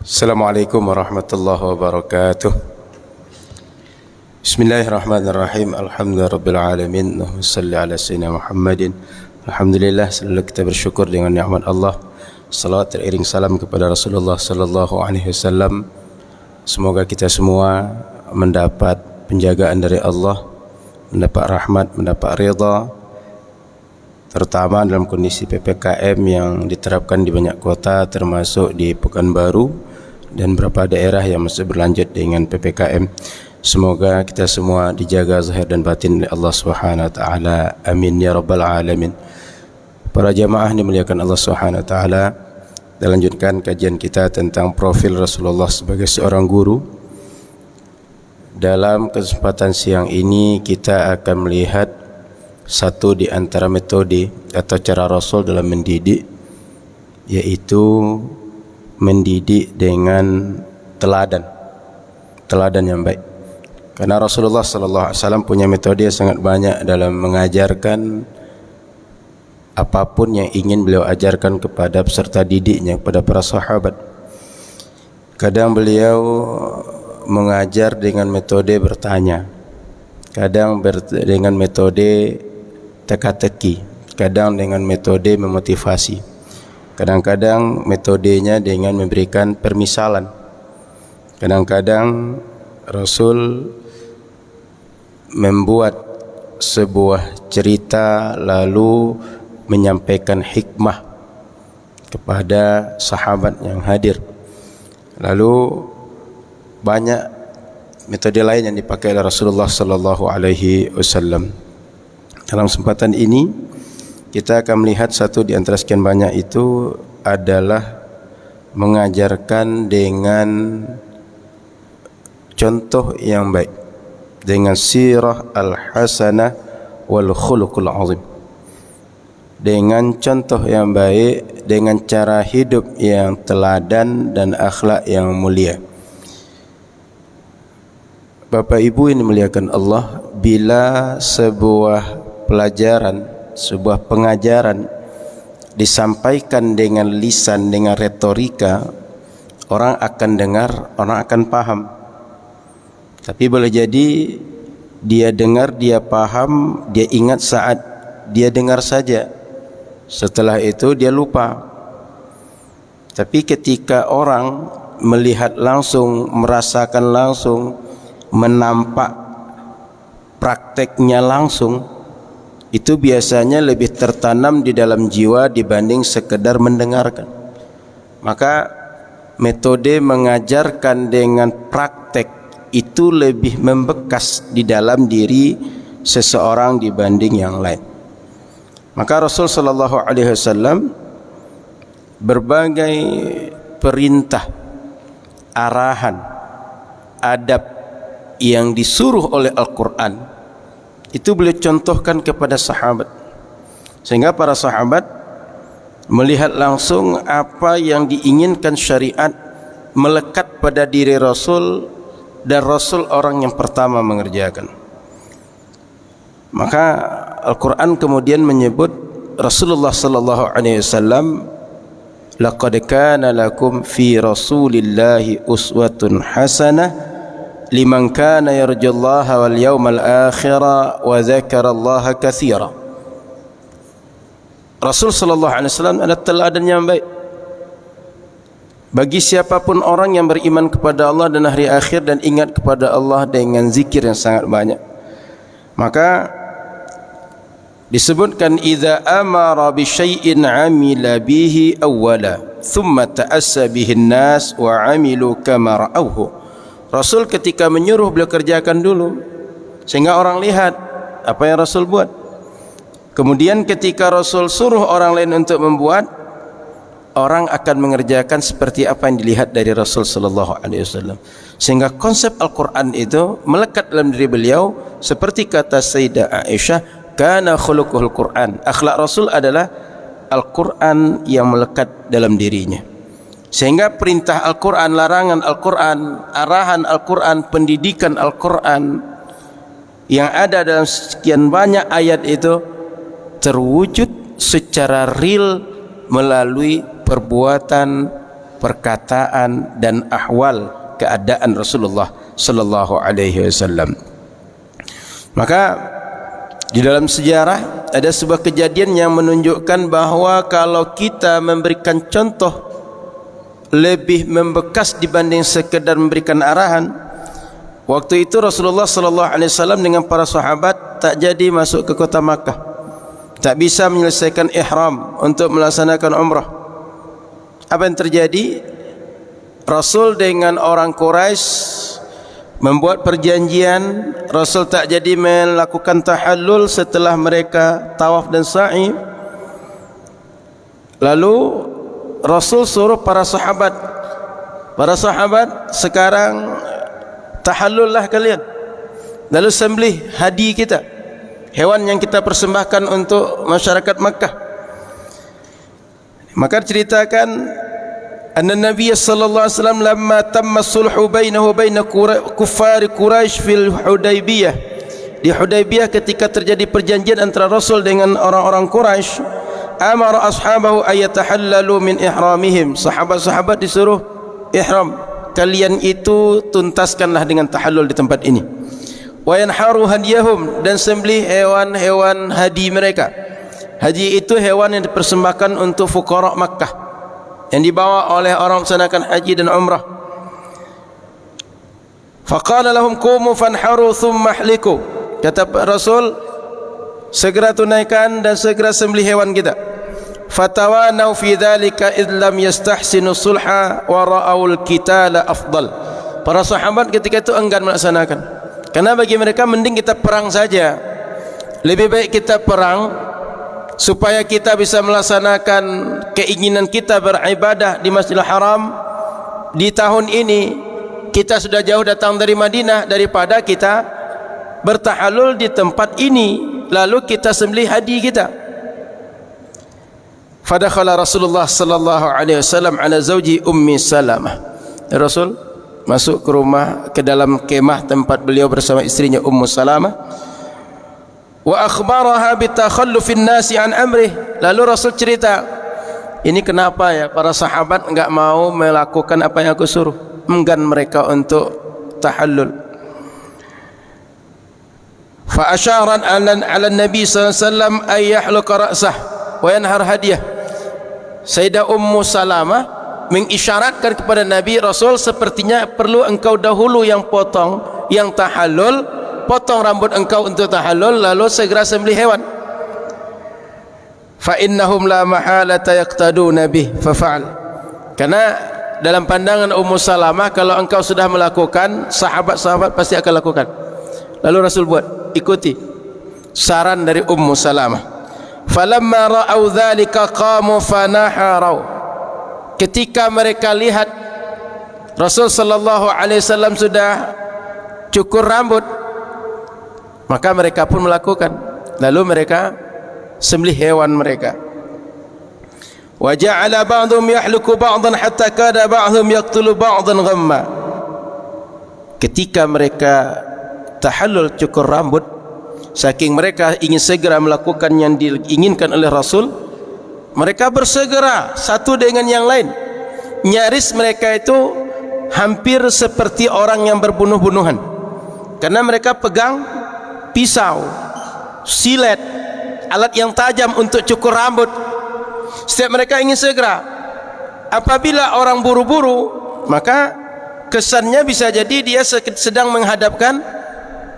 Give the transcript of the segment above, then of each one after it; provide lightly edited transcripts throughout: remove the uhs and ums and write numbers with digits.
Assalamualaikum warahmatullahi wabarakatuh. Bismillahirrahmanirrahim. Alhamdulillahirabbil alamin. Allahumma shalli ala sayyidina Muhammadin. Alhamdulillah, selalu kita bersyukur dengan nikmat Allah. Salawat teriring salam kepada Rasulullah sallallahu alaihi wasallam. Semoga kita semua mendapat penjagaan dari Allah, mendapat rahmat, mendapat ridha, terutama dalam kondisi PPKM yang diterapkan di banyak kota termasuk di Pekanbaru dan beberapa daerah yang masih berlanjut dengan PPKM. Semoga kita semua dijaga zahir dan batin oleh Allah Subhanahu wa taala. Amin ya rabbal alamin. Para jamaah dimuliakan Allah Subhanahu wa taala, kita lanjutkan kajian kita tentang profil Rasulullah sebagai seorang guru. Dalam kesempatan siang ini kita akan melihat satu di antara metode atau cara Rasul dalam mendidik, yaitu mendidik dengan teladan yang baik. Karena Rasulullah sallallahu alaihi wasallam punya metode yang sangat banyak dalam mengajarkan apapun yang ingin beliau ajarkan kepada peserta didiknya, kepada para sahabat. Kadang beliau mengajar dengan metode bertanya, kadang dengan metode teka-teki, kadang dengan metode memotivasi, kadang-kadang metodenya dengan memberikan permisalan. Kadang-kadang Rasul membuat sebuah cerita lalu menyampaikan hikmah kepada sahabat yang hadir. Lalu banyak metode lain yang dipakai oleh Rasulullah sallallahu alaihi wasallam. Dalam kesempatan ini kita akan melihat satu di antara sekian banyak itu adalah mengajarkan dengan contoh yang baik, dengan sirah al-hasanah wal khuluqul azim, dengan contoh yang baik, dengan cara hidup yang teladan dan akhlak yang mulia. Bapak Ibu yang dimuliakan Allah, bila sebuah pelajaran, sebuah pengajaran disampaikan dengan lisan, dengan retorika, orang akan dengar, orang akan paham. Tapi boleh jadi dia dengar, dia paham, dia ingat saat dia dengar saja, setelah itu dia lupa. Tapi ketika orang melihat langsung, merasakan langsung, menampak prakteknya langsung, itu biasanya lebih tertanam di dalam jiwa dibanding sekedar mendengarkan. Maka metode mengajarkan dengan praktek itu lebih membekas di dalam diri seseorang dibanding yang lain. Maka Rasul sallallahu alaihi wasallam berbagai perintah, arahan, adab yang disuruh oleh Al-Quran itu beliau contohkan kepada sahabat, sehingga para sahabat melihat langsung apa yang diinginkan syariat melekat pada diri Rasul, dan Rasul orang yang pertama mengerjakan. Maka Al-Quran kemudian menyebut Rasulullah sallallahu alaihi wasallam, laqad kana lakum fi rasulillahi uswatun hasanah liman kana yarjullaha wal yawmal akhira wa dzakarallaha katsira. Rasul sallallahu alaihi wasallam adalah teladan yang baik bagi siapapun orang yang beriman kepada Allah dan hari akhir dan ingat kepada Allah dengan zikir yang sangat banyak. Maka disebutkan idza amara bi syai'in amila bihi awwala thumma ta'assa bihi an-nas wa 'amilu kama ra'awhu. Rasul ketika menyuruh beliau kerjakan dulu sehingga orang lihat apa yang Rasul buat. Kemudian ketika Rasul suruh orang lain untuk membuat, orang akan mengerjakan seperti apa yang dilihat dari Rasul sallallahu alaihi wasallam. Sehingga konsep Al-Quran itu melekat dalam diri beliau, seperti kata Sayyidah Aisyah, kana khuluquhul Quran. Akhlak Rasul adalah Al-Quran yang melekat dalam dirinya. Sehingga perintah Al-Quran, larangan Al-Quran, arahan Al-Quran, pendidikan Al-Quran yang ada dalam sekian banyak ayat itu terwujud secara real melalui perbuatan perkataan dan ahwal keadaan Rasulullah sallallahu alaihi wasallam. Maka di dalam sejarah ada sebuah kejadian yang menunjukkan bahawa kalau kita memberikan contoh lebih membekas dibanding sekedar memberikan arahan. Waktu itu Rasulullah sallallahu alaihi wasallam dengan para sahabat tak jadi masuk ke kota Makkah, tak bisa menyelesaikan ihram untuk melaksanakan umrah. Apa yang terjadi? Rasul dengan orang Quraisy membuat perjanjian. Rasul tak jadi melakukan tahallul setelah mereka tawaf dan sa'i. Lalu Rasul suruh para sahabat, sekarang tahallullah kalian, lalu sembelih hadi kita, hewan yang kita persembahkan untuk masyarakat Makkah. Maka ceritakan anna Nabi sallallahu alaihi wasallam lamma tamma sulhu bainahu wa bain kuffar Quraisy fil Hudaybiyah, di Hudaybiyah ketika terjadi perjanjian antara Rasul dengan orang-orang Quraisy, amara ashabahu ayatahallalu min ihramihim, sahabat-sahabat disuruh ihram, kalian itu tuntaskanlah dengan tahallul di tempat ini. Wa yanharu hadiyahum, dan sembelih hewan-hewan hadi mereka. Haji itu hewan yang dipersembahkan untuk fuqara Makkah, yang dibawa oleh orang melaksanakan haji dan umrah. Faqala lahum qumu fanharu thumma ahliku, kata Rasul, segera tunaikan dan segera sembelih hewan kita. Fatawanau fi dzalika id lam yastahsinu sulha wa ra'aul qitala afdal. Para sahabat ketika itu enggan melaksanakan, karena bagi mereka mending kita perang saja. Lebih baik kita perang supaya kita bisa melaksanakan keinginan kita beribadah di Masjidil Haram di tahun ini. Kita sudah jauh datang dari Madinah, daripada kita bertahallul di tempat ini lalu kita sembelih hadi kita. Fadakhala Rasulullah sallallahu alaihi wasallam ala zauji Ummi Salamah. Rasul masuk ke rumah, ke dalam kemah tempat beliau bersama istrinya Ummu Salamah. Wa akhbaraha bi takhallufin nasi an amrih. Lalu Rasul cerita, ini kenapa ya para sahabat enggak mau melakukan apa yang aku suruh, enggan mereka untuk tahallul. Fa asyarat ala Nabi sallallahu alaihi wasallam ay yahluqa ra'sah wa yanhar hadiyah. Sayyidah Ummu Salamah mengisyaratkan kepada Nabi, Rasul sepertinya perlu engkau dahulu yang potong, yang tahallul, potong rambut engkau untuk tahallul, lalu segera sembelih hewan. Fa innahum la mahalata yaqtaduna bih fa fa'al. Karena dalam pandangan Ummu Salamah, kalau engkau sudah melakukan, sahabat-sahabat pasti akan lakukan. Lalu Rasul buat, ikuti saran dari Ummu Salamah. Falamma ra'au dzalika qamu fanaharu. Ketika mereka lihat Rasul sallallahu alaihi wasallam sudah cukur rambut, maka mereka pun melakukan. Lalu mereka sembelih hewan mereka. Wa ja'ala ba'dhum yahluku ba'dhan hatta kada ba'dhum yaqtulu ba'dhan ghamma. Ketika mereka tahallul cukur rambut, saking mereka ingin segera melakukan yang diinginkan oleh Rasul, mereka bersegera satu dengan yang lain. Nyaris mereka itu hampir seperti orang yang berbunuh-bunuhan, karena mereka pegang pisau, silet, alat yang tajam untuk cukur rambut. Setiap mereka ingin segera. Apabila orang buru-buru, maka kesannya bisa jadi dia sedang menghadapkan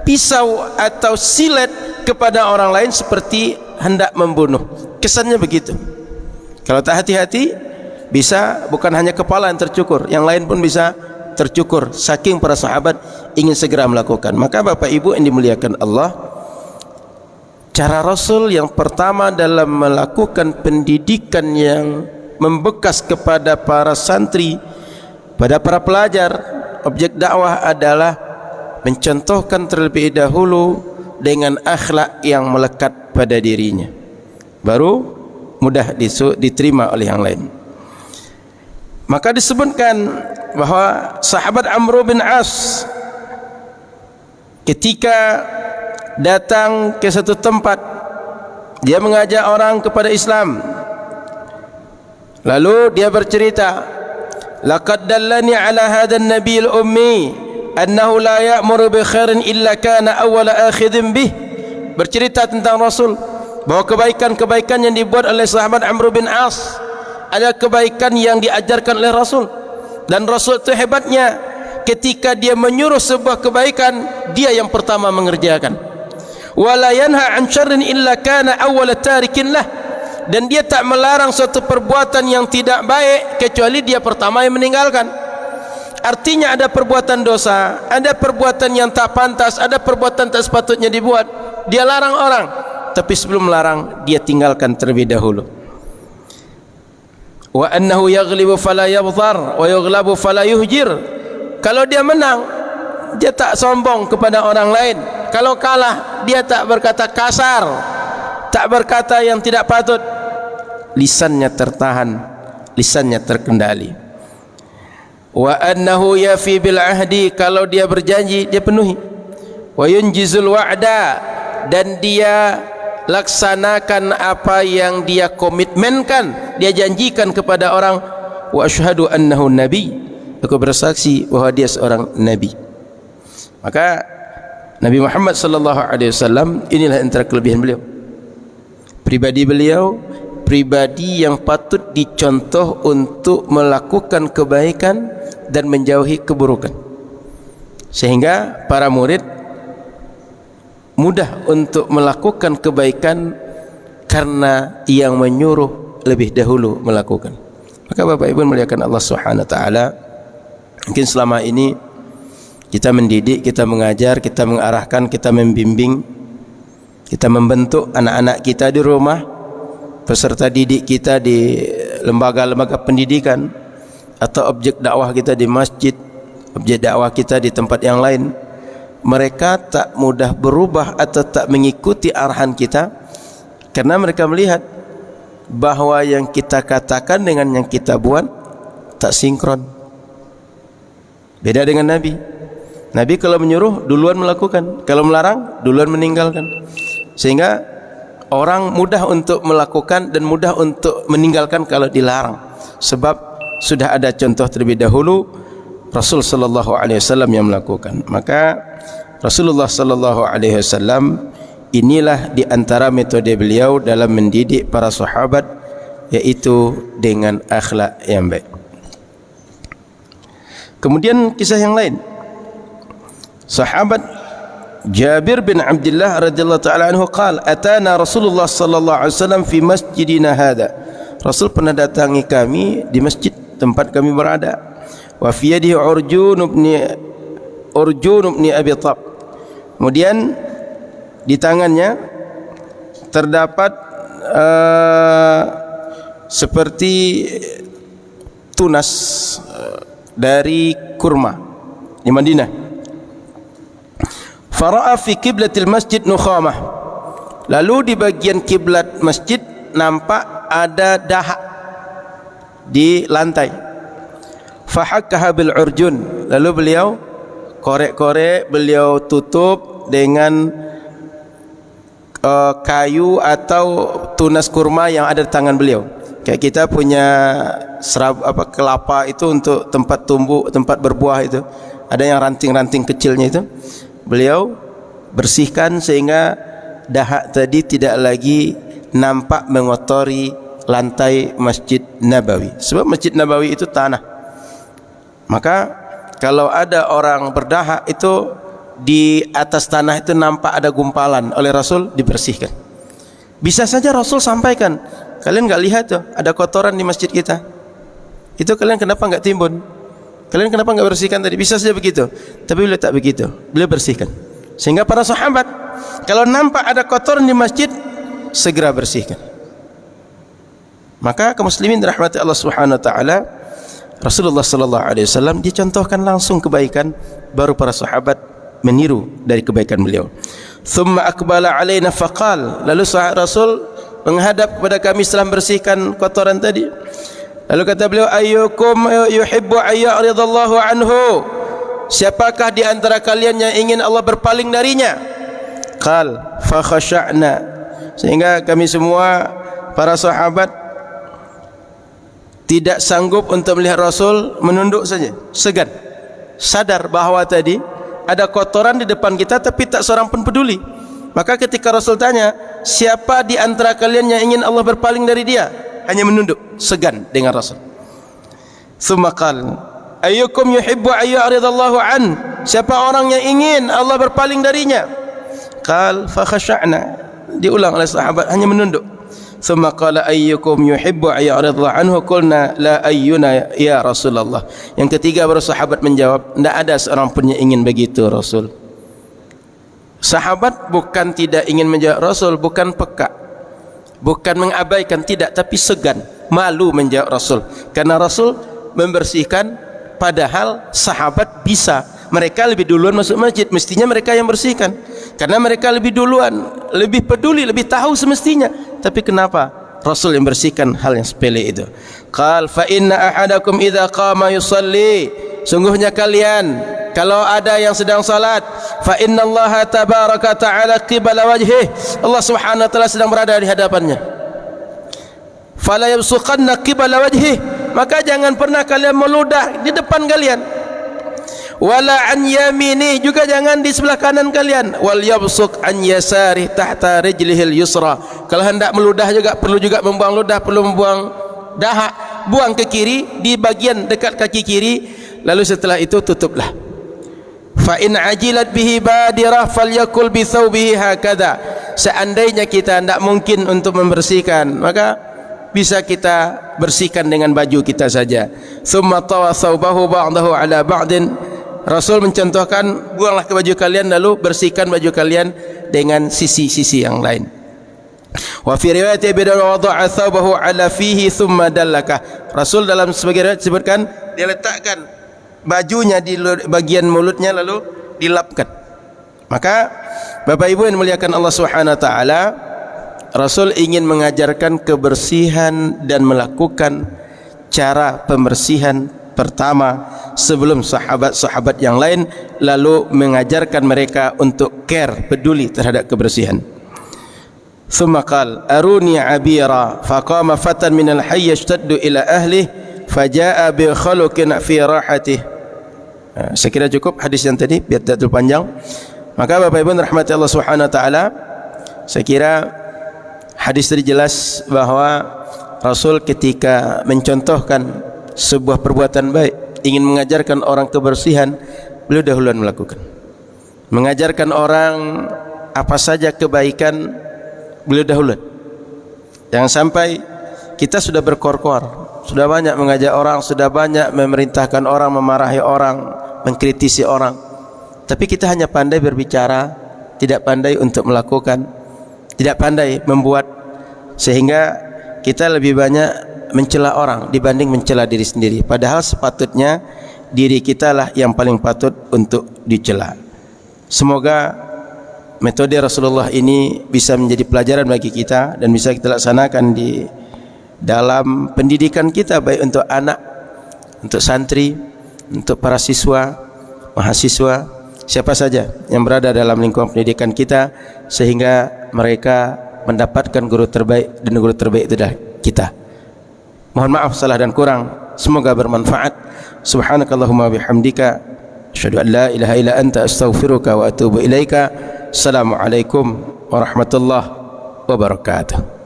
pisau atau silet kepada orang lain seperti hendak membunuh. Kesannya begitu. Kalau tak hati-hati, bisa bukan hanya kepala yang tercukur, yang lain pun bisa tercukur. Saking para sahabat ingin segera melakukan. Maka Bapak Ibu yang dimuliakan Allah, cara Rasul yang pertama dalam melakukan pendidikan yang membekas kepada para santri, pada para pelajar objek dakwah adalah mencontohkan terlebih dahulu dengan akhlak yang melekat pada dirinya, baru mudah diterima oleh yang lain. Maka disebutkan bahwa sahabat Amr bin As ketika datang ke satu tempat, dia mengajak orang kepada Islam. Lalu dia bercerita, laqad dallani ala hadha an-nabiy al-ummi annahu la ya'muru bi khairin illa kana awwala akhidhin bih. Bercerita tentang Rasul bahwa kebaikan-kebaikan yang dibuat oleh sahabat Amr bin As adalah kebaikan yang diajarkan oleh Rasul. Dan Rasul itu hebatnya, ketika dia menyuruh sebuah kebaikan, dia yang pertama mengerjakan. Wala yanha an syarrin illa kana awwala tarikin lah. Dan dia tak melarang suatu perbuatan yang tidak baik kecuali dia pertama yang meninggalkan. Artinya ada perbuatan dosa, ada perbuatan yang tak pantas, ada perbuatan tak sepatutnya dibuat, dia larang orang, tapi sebelum melarang dia tinggalkan terlebih dahulu. Wa annahu yaghlibu fala yabdhar wa yughlabu fala yuhjir. Kalau dia menang, dia tak sombong kepada orang lain. Kalau kalah, dia tak berkata kasar, tak berkata yang tidak patut. Lisannya tertahan, lisannya terkendali. Wa annahu yafi bil ahdi, kalau dia berjanji dia penuhi. Wa yunjizul wa'da, dan dia laksanakan apa yang dia komitmenkan, dia janjikan kepada orang. Wa asyhadu annahu nabi, aku bersaksi bahwa dia seorang nabi. Maka Nabi Muhammad sallallahu alaihi wasallam, inilah antara kelebihan beliau. Pribadi beliau pribadi yang patut dicontoh untuk melakukan kebaikan dan menjauhi keburukan, sehingga para murid mudah untuk melakukan kebaikan karena yang menyuruh lebih dahulu melakukan. Maka Bapak Ibu muliakan Allah Subhanahu wa taala, mungkin selama ini kita mendidik, kita mengajar, kita mengarahkan, kita membimbing, kita membentuk anak-anak kita di rumah, peserta didik kita di lembaga-lembaga pendidikan, atau objek dakwah kita di masjid, objek dakwah kita di tempat yang lain. Mereka tak mudah berubah atau tak mengikuti arahan kita karena mereka melihat bahwa yang kita katakan dengan yang kita buat tak sinkron. Beda dengan Nabi. Nabi kalau menyuruh duluan melakukan, kalau melarang duluan meninggalkan, sehingga orang mudah untuk melakukan dan mudah untuk meninggalkan kalau dilarang, sebab sudah ada contoh terlebih dahulu Rasul sallallahu alaihi wasallam yang melakukan. Maka Rasulullah sallallahu alaihi wasallam, inilah di antara metode beliau dalam mendidik para sahabat, yaitu dengan akhlak yang baik. Kemudian kisah yang lain, sahabat Jabir bin Abdullah radhiyallahu taala anhu qala atana Rasulullah sallallahu alaihi wasallam fi masjidina hadha. Rasul pernah datangi kami di masjid tempat kami berada. Wa fi yadihi Urjun bin Abi Thab. Kemudian di tangannya terdapat seperti tunas dari kurma di Madinah. Fara'a fi qiblatil masjid nukhamah. Lalu di bagian kiblat masjid nampak ada dahak di lantai. Fahakkaha bil urjun. Lalu beliau korek-korek, beliau tutup dengan kayu atau tunas kurma yang ada di tangan beliau. Kayak kita punya kelapa itu untuk tempat tumbuh, tempat berbuah itu, ada yang ranting-ranting kecilnya itu. Beliau bersihkan sehingga dahak tadi tidak lagi nampak mengotori lantai Masjid Nabawi. Sebab Masjid Nabawi itu tanah. Maka kalau ada orang berdahak itu di atas tanah itu nampak ada gumpalan, oleh Rasul dibersihkan. Bisa saja Rasul sampaikan, kalian enggak lihat tuh ada kotoran di masjid kita? Itu kalian kenapa enggak timbun? Kalian kenapa enggak bersihkan tadi? Bisa saja begitu. Tapi beliau tak begitu. Beliau bersihkan. Sehingga para sahabat kalau nampak ada kotoran di masjid segera bersihkan. Maka kaum muslimin dirahmati Allah Subhanahu wa taala, Rasulullah sallallahu alaihi wasallam dicontohkan langsung kebaikan, baru para sahabat meniru dari kebaikan beliau. Thumma aqbala alaina faqal, lalu Rasul menghadap kepada kami setelah membersihkan kotoran tadi. Lalu kata beliau, ayyukum yuhibbu ayyuridallahu anhu, siapakah di antara kalian yang ingin Allah berpaling darinya? Qal fa khasha'na, sehingga kami semua para sahabat tidak sanggup untuk melihat Rasul, menunduk saja, segan. Sadar bahawa tadi ada kotoran di depan kita tapi tak seorang pun peduli. Maka ketika Rasul tanya, siapa di antara kalian yang ingin Allah berpaling dari dia? Hanya menunduk, segan dengan Rasul. Tsumma qala, ayyukum yuhibbu ayyu'ridallahu an? Siapa orang yang ingin Allah berpaling darinya? Qal fa khasha'na. Diulang oleh sahabat, hanya menunduk. Tsumma qala ayyukum yuhibbu ayyu'ridallahu anhu? Qulna la ayyuna ya Rasulullah. Yang ketiga baru sahabat menjawab, tidak ada seorang pun yang ingin begitu Rasul. Sahabat bukan tidak ingin menjawab Rasul, bukan peka, bukan mengabaikan, tidak, tapi segan, malu menjawab Rasul. Karena Rasul membersihkan, padahal sahabat bisa. Mereka lebih duluan masuk masjid, mestinya mereka yang bersihkan. Karena mereka lebih duluan, lebih peduli, lebih tahu semestinya. Tapi kenapa Rasul yang bersihkan hal yang sepele itu? Qal fa inna ahadakum idza qama yusalli, sungguhnya kalian kalau ada yang sedang salat, fa innallaha tabaraka ta'ala qibala wajhih, Allah Subhanahu wa taala sedang berada di hadapannya. Fala yabsuqanna qibala wajhih, maka jangan pernah kalian meludah di depan kalian. Wala an yamini, juga jangan di sebelah kanan kalian. Wal yabsuq an yasari tahta rijlihil yusra, kalau hendak meludah juga perlu juga membuang ludah, perlu membuang dahak, buang ke kiri di bagian dekat kaki kiri, lalu setelah itu tutuplah. Fa in ajilat bihi badirah falyakul bi thawbihi hakadha. Seandainya kita tidak mungkin untuk membersihkan, maka bisa kita bersihkan dengan baju kita saja. Thumma tawa thawbahu ba'dahu ala ba'din. Rasul mencontohkan, buanglah ke baju kalian lalu bersihkan baju kalian dengan sisi-sisi yang lain. Wa fi riwayat Abi Dawud wada'a thawbahu ala fihi thumma dallaka. Rasul dalam sebagian riwayat disebutkan dia letakkan bajunya di bagian mulutnya lalu dilapkan. Maka Bapak Ibu yang dimuliakan Allah Subhanahu wa taala, Rasul ingin mengajarkan kebersihan dan melakukan cara pembersihan pertama sebelum sahabat-sahabat yang lain, lalu mengajarkan mereka untuk care, peduli terhadap kebersihan. Thumma qala aruni abira faqama fatan min al-hayy yashtaddu ila ahlihi faja'a bi khuluqin fi rahatih. Saya kira cukup hadis yang tadi biar tidak terlalu panjang. Maka Bapak Ibu rahmati Allah Subhanahu wa taala, saya kira hadis tadi jelas bahwa Rasul ketika mencontohkan sebuah perbuatan baik, ingin mengajarkan orang kebersihan, beliau dahuluan melakukan. Mengajarkan orang apa saja kebaikan, beliau dahuluan. Jangan sampai kita sudah berkor-kor, sudah banyak mengajak orang, sudah banyak memerintahkan orang, memarahi orang, mengkritisi orang, tapi kita hanya pandai berbicara, tidak pandai untuk melakukan, tidak pandai membuat, sehingga kita lebih banyak mencela orang dibanding mencela diri sendiri. Padahal sepatutnya diri kita lah yang paling patut untuk dicela. Semoga metode Rasulullah ini bisa menjadi pelajaran bagi kita dan bisa kita laksanakan di dalam pendidikan kita, baik untuk anak, untuk santri, untuk para siswa, mahasiswa, siapa saja yang berada dalam lingkungan pendidikan kita, sehingga mereka mendapatkan guru terbaik, dan guru terbaik itu adalah kita. Mohon maaf salah dan kurang, semoga bermanfaat. Subhanakallahumma bihamdika asyhadu an la ilaha illa anta astaghfiruka wa atubu ilaika. Assalamualaikum warahmatullahi wabarakatuh.